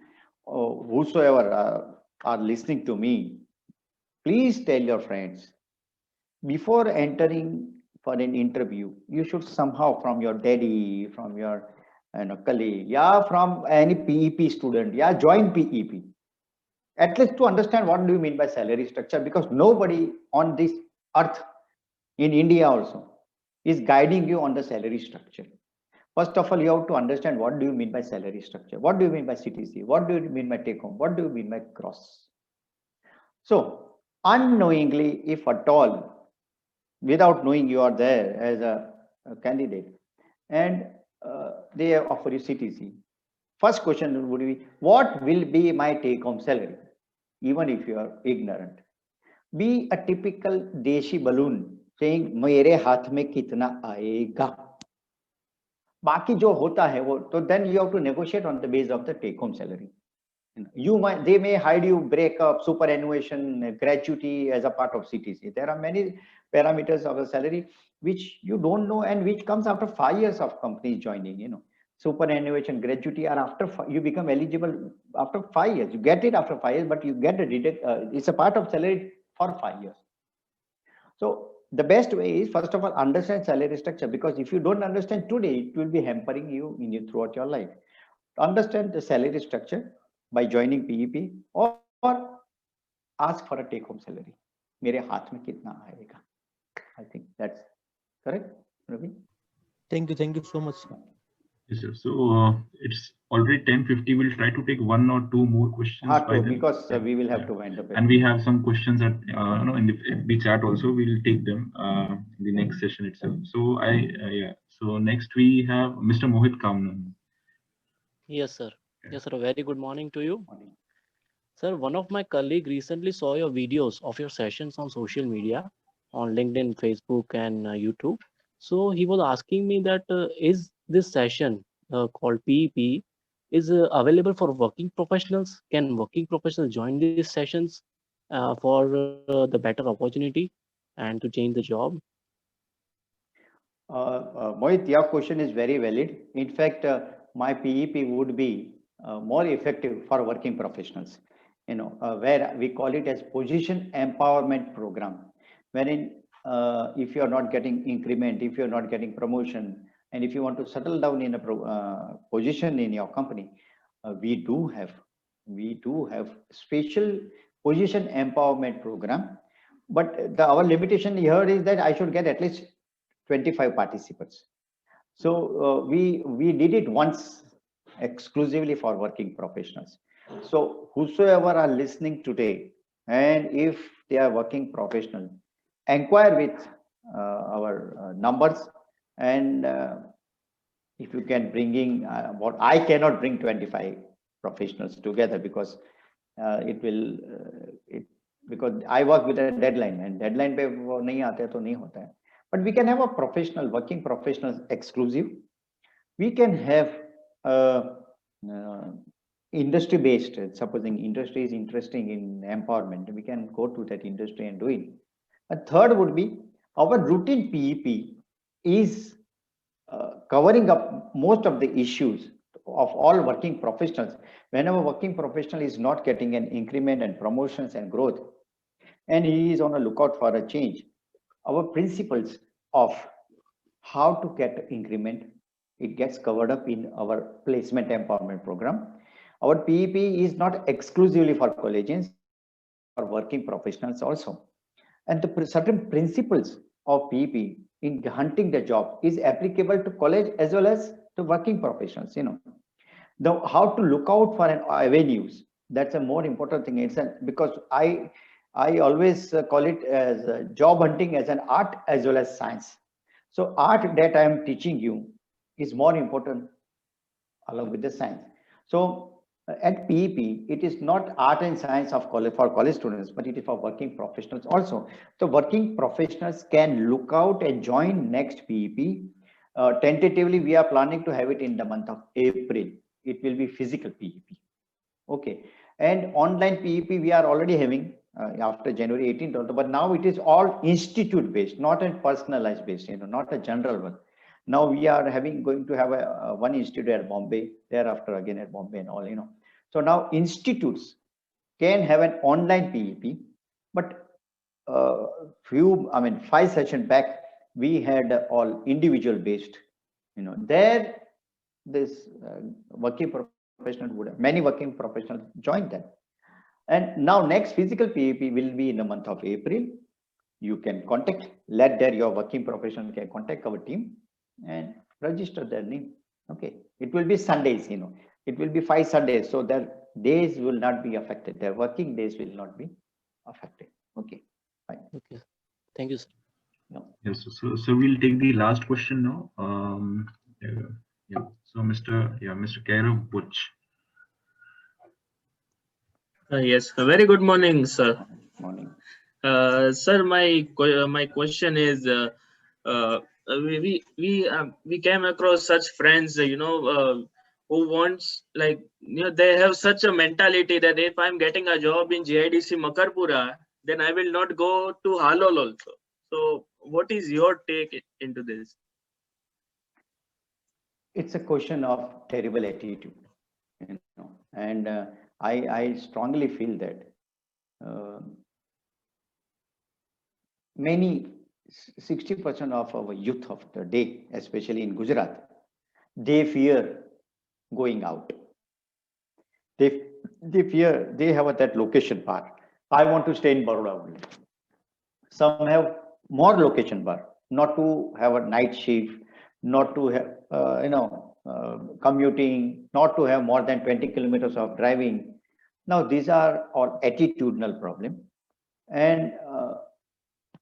whosoever are listening to me, please tell your friends, before entering for an interview, you should somehow from your daddy, from your colleague, yeah, from any PEP student, yeah, join PEP. At least to understand what do you mean by salary structure, because nobody on this earth, in India also, is guiding you on the salary structure. First of all, you have to understand what do you mean by salary structure? What do you mean by CTC? What do you mean by take home? What do you mean by gross? So unknowingly, if at all, without knowing you are there as a candidate and they offer you CTC, first question would be, what will be my take home salary? Even if you are ignorant. Be a typical deshi balloon saying, मेरे हाथ में कितना आएगा? बाकी जो होता है वो, तो then you have to negotiate on the basis of the take home salary. They may hide you breakup, superannuation, gratuity as a part of CTC. There are many parameters of the salary which you don't know and which comes after 5 years of companies joining. Superannuation, gratuity are after you become eligible after 5 years. You get it after 5 years, but you get a deduct. It's a part of salary for 5 years. So the best way is, first of all, understand salary structure, because if you don't understand today, it will be hampering you throughout your life. Understand the salary structure by joining PEP or ask for a take home salary. मेरे हाथ में कितना आएगा? I think that's correct, Ravi. Thank you so much. Yes, sir. So it's already 10:50. We'll try to take one or two more questions. Because we will have to wind up. And we have some questions at in the FB chat also. We'll take them in the next session itself. So So next we have Mr. Mohit Kamnan. Yes, sir. Yes, sir. A very good morning to you. Sir, one of my colleague recently saw your videos of your sessions on social media, on LinkedIn, Facebook, and YouTube. So he was asking me that is this session called PEP is available for working professionals? Can working professionals join these sessions for the better opportunity and to change the job? Mohit, your question is very valid. In fact, my PEP would be more effective for working professionals, where we call it as position empowerment program, wherein if you are not getting increment, if you are not getting promotion, and if you want to settle down in a position in your company, we do have special position empowerment program, but our limitation here is that I should get at least 25 participants. So we did it once exclusively for working professionals. So whosoever are listening today, and if they are working professional, inquire with our numbers, and if you can bringing what I cannot bring 25 professionals together, because it will because I work with a deadline, and deadline पे वो नहीं आते तो नहीं होता है. But we can have a professional, working professionals exclusive. We can have industry based, supposing industry is interesting in empowerment, we can go to that industry and do it. A third would be our routine PEP is covering up most of the issues of all working professionals. Whenever working professional is not getting an increment and promotions and growth, and he is on a lookout for a change, our principles of how to get increment, it gets covered up in our placement empowerment program. Our PEP is not exclusively for collegians, for working professionals also. And the certain principles of PEP in hunting the job is applicable to college as well as to working professionals. How to look out for an avenues, that's a more important thing. It's because I always call it as job hunting as an art as well as science. So art that I am teaching you is more important along with the science. So at PEP, it is not art and science of college for college students, but it is for working professionals also. So working professionals can look out and join next PEP. Tentatively, we are planning to have it in the month of April. It will be physical PEP. Okay. And online PEP, we are already having after January 18th also, but now it is all institute based, not a personalized based, not a general one. Now we are going to have a one institute at Bombay, thereafter again at Bombay and all, So now institutes can have an online PEP, but 5 sessions back, we had all individual based, there this working professional would have, many working professionals joined that. And now next physical PEP will be in the month of April. You can contact, your working professional can contact our team and register their name. Okay, it will be Sundays, it will be 5 Sundays, so their days will not be affected, their working days will not be affected. Okay, fine. Okay, thank you, sir. No. Yes, so we'll take the last question now. So Mr. Kairav Butch. Yes, a very good morning, sir. Morning. Sir, my question is, we came across such friends, who wants, they have such a mentality that if I'm getting a job in GIDC Makarpura, then I will not go to Halol also. So what is your take into this? It's a question of terrible attitude, and I strongly feel that many 60% of our youth of the day, especially in Gujarat, they fear going out. They fear, they have that location bar. I want to stay in Baroda only. Some have more location bar, not to have a night shift, not to have, commuting, not to have more than 20 kilometers of driving. Now, these are all attitudinal problem, and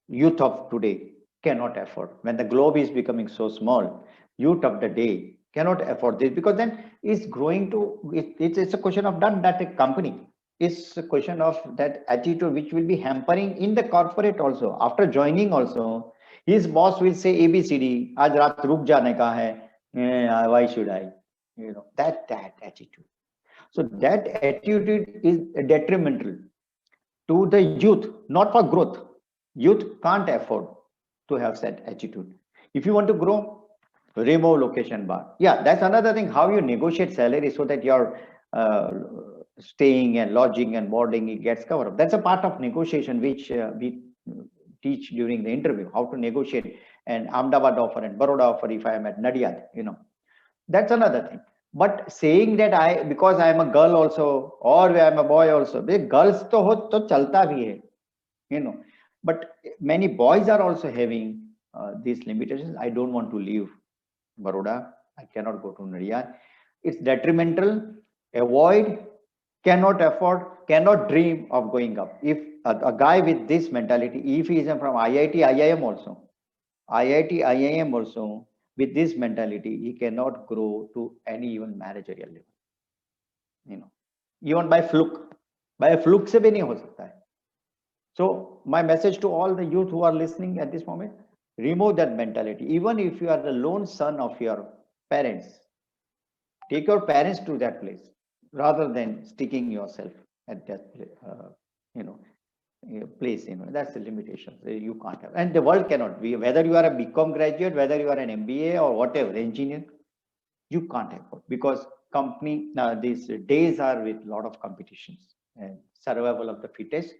youth of today cannot afford. When the globe is becoming so small, youth of the day cannot afford this, because then it's growing to, it's a question of done that a company. It's a question of that attitude which will be hampering in the corporate also. After joining also, his boss will say ABCD, aaj raat ruk jane ka hai, why should I? That attitude. So that attitude is detrimental to the youth, not for growth. Youth can't afford to have that attitude. If you want to grow, remove location bar. Yeah, that's another thing, how you negotiate salary so that your staying and lodging and boarding, it gets covered up. That's a part of negotiation which we teach during the interview, how to negotiate an Ahmedabad offer and Baroda offer if I am at Nadiad, That's another thing. But saying that because I am a girl also, or I am a boy also, girls to ho to chalta bhi hai, you know. But many boys are also having these limitations. I don't want to leave Baroda. I cannot go to Nadia. It's detrimental. Avoid, cannot afford, cannot dream of going up. If a guy with this mentality, if he is from IIT, IIM also, with this mentality, he cannot grow to any even managerial level. You know, even by fluke se bhi nahi ho sakta hai. So my message to all the youth who are listening at this moment, remove that mentality. Even if you are the lone son of your parents, take your parents to that place rather than sticking yourself at that place. That's the limitation. You can't have, and the world cannot be. Whether you are a BCom graduate, whether you are an MBA or whatever engineer, you can't afford, because company these days are with a lot of competitions and survival of the fittest.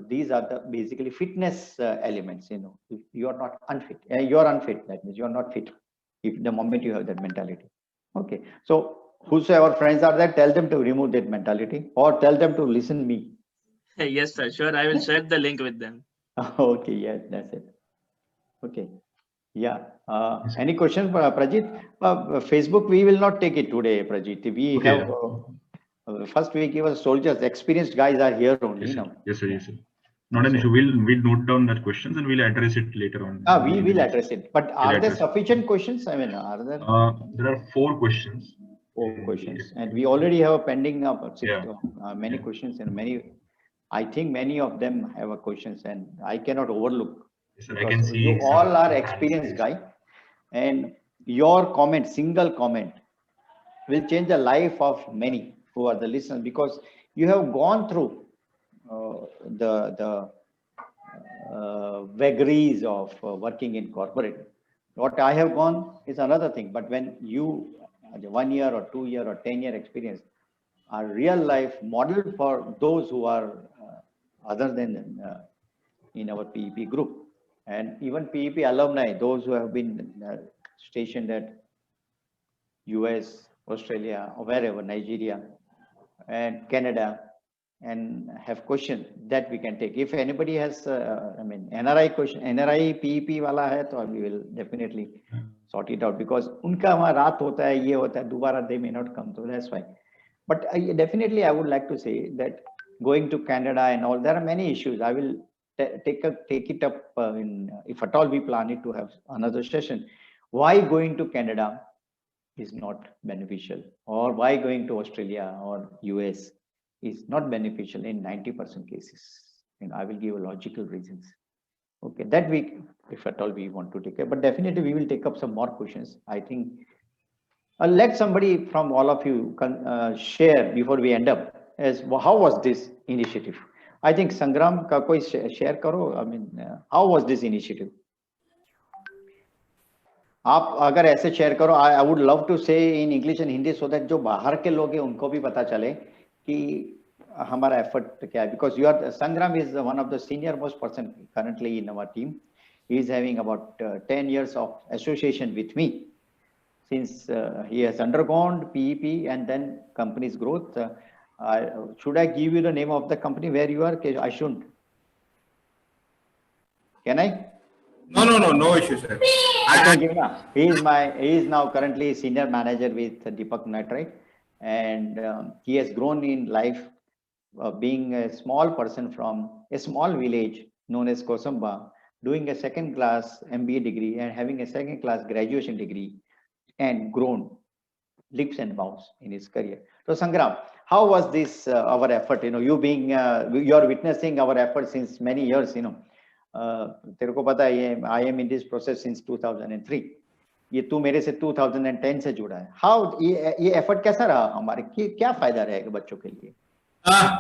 These are the basically fitness elements. If you are not unfit, you are unfit. That means you are not fit. If the moment you have that mentality, okay. So whosoever friends are there, tell them to remove that mentality, or tell them to listen me. Yes, sir. Sure, I will share the link with them. Okay, yes, that's it. Okay, yeah. Any questions for Prajit? Facebook, we will not take it today, Prajit. We have first we give us soldiers. Experienced guys are here only. Yes, sir. Yes, sir. Yes, sir. Not an issue. We'll note down that questions and we'll address it later on. We will address it. But are there sufficient questions? I mean, are there? There are 4 questions. 4 questions, and we already have a pending many questions, and I think many of them have a questions, and I cannot overlook. Yes, sir, I can see you all are experienced guy, and your comment, single comment, will change the life of many who are the listeners, because you have gone through the vagaries of working in corporate. What I have gone is another thing, but when you 1 year or 2 year or 10-year experience are real life model for those who are other than in our PEP group, and even PEP alumni, those who have been stationed at US, Australia, or wherever, Nigeria and Canada, and have questions that we can take. If anybody has, NRI question, NRI PEP wala hai, to we will definitely sort it out, because unka वहाँ रात होता है, ये होता है, दोबारा they may not come, so that's why. But definitely I would like to say that going to Canada and all, there are many issues. I will take it up if at all we plan it to have another session. Why going to Canada is not beneficial, or why going to Australia or US is not beneficial in 90% cases. I will give logical reasons. Okay, that we, if at all we want to take it, but definitely we will take up some more questions. I think let somebody from all of you share before we end up as how was this initiative. I think Sangram ka koi share karo. I mean, how was this initiative? आप अगर ऐसे share करो, I would love to say in English and Hindi so that जो बाहर के लोग हैं उनको भी पता चले कि हमारा effort क्या है, because Sangram is one of the senior most person currently in our team. He is having about 10 years of association with me since he has undergone PEP and then company's growth. Should I give you the name of the company where you are? I shouldn't. Can I? No issue, sir. I can give now. He is now currently senior manager with Deepak Nitrite, and he has grown in life, being a small person from a small village known as Kosamba, doing a second-class MBA degree and having a second-class graduation degree, and grown leaps and bounds in his career. So Sangram, how was this our effort? You being you are witnessing our effort since many years. तेरे को पता है I am in this process since 2003. ये तू मेरे से 2010 से जुड़ा है. How ये effort कैसा रहा हमारे, क्या फायदा रहेगा बच्चों के लिए?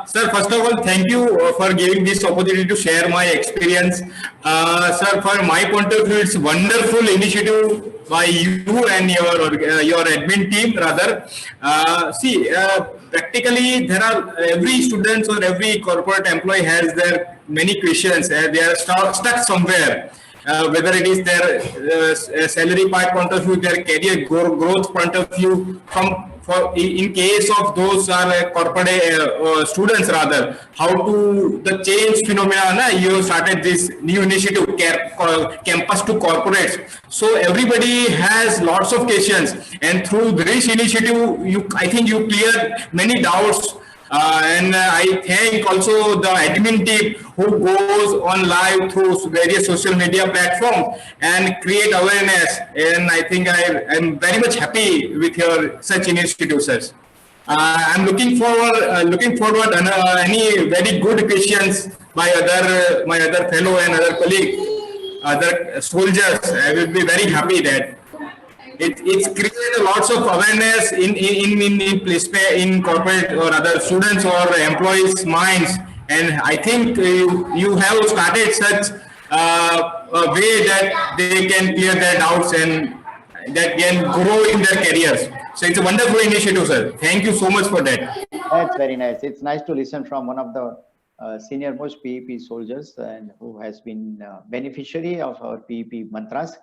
Sir, first of all, thank you for giving this opportunity to share my experience. Sir, from my point of view, it's wonderful initiative by you and your admin team, rather. Practically, there are every student or every corporate employee has their many questions. They are stuck somewhere. whether it is their salary part point of view, their career growth point of view, in case of those are corporate students rather, how to the change phenomena. You started this new initiative, campus to corporates. So everybody has lots of questions, and through this initiative, I think you cleared many doubts. And I thank also the admin team who goes on live through various social media platforms and create awareness. And I think I am very much happy with your such initiatives, sir. I'm looking forward any very good questions by my other fellow and other colleagues, other soldiers. I will be very happy that it's created lots of awareness in corporate or other students or employees' minds, and I think you have started such a way that they can clear their doubts and that can grow in their careers. So it's a wonderful initiative, sir. Thank you so much for that. That's very nice. It's nice to listen from one of the senior most PEP soldiers and who has been beneficiary of our PEP mantras.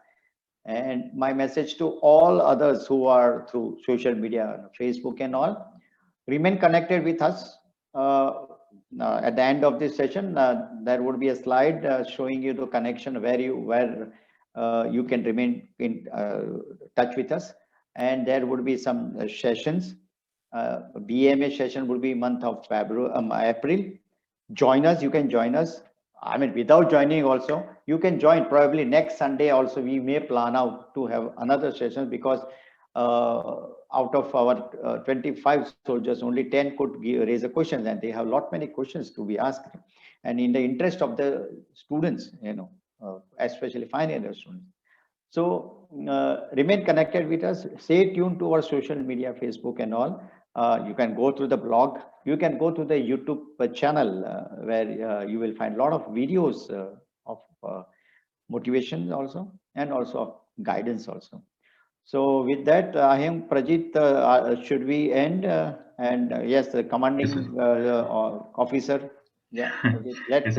And my message to all others who are through social media, Facebook and all, remain connected with us. At the end of this session, there would be a slide showing you the connection where you can remain in touch with us. And there would be some sessions. BMA session would be month of April. Join us, you can join us. I mean, without joining also, you can join probably next Sunday also. We may plan out to have another session because out of our 25 soldiers, only 10 could raise a question, and they have many questions to be asked. And in the interest of the students, especially final year students. So remain connected with us. Stay tuned to our social media, Facebook and all. You can go through the blog. You can go to the YouTube channel where you will find a lot of videos of motivation also, and also of guidance also. So with that, I am Prajit. Should we end? And yes, the commanding officer. Yeah. Let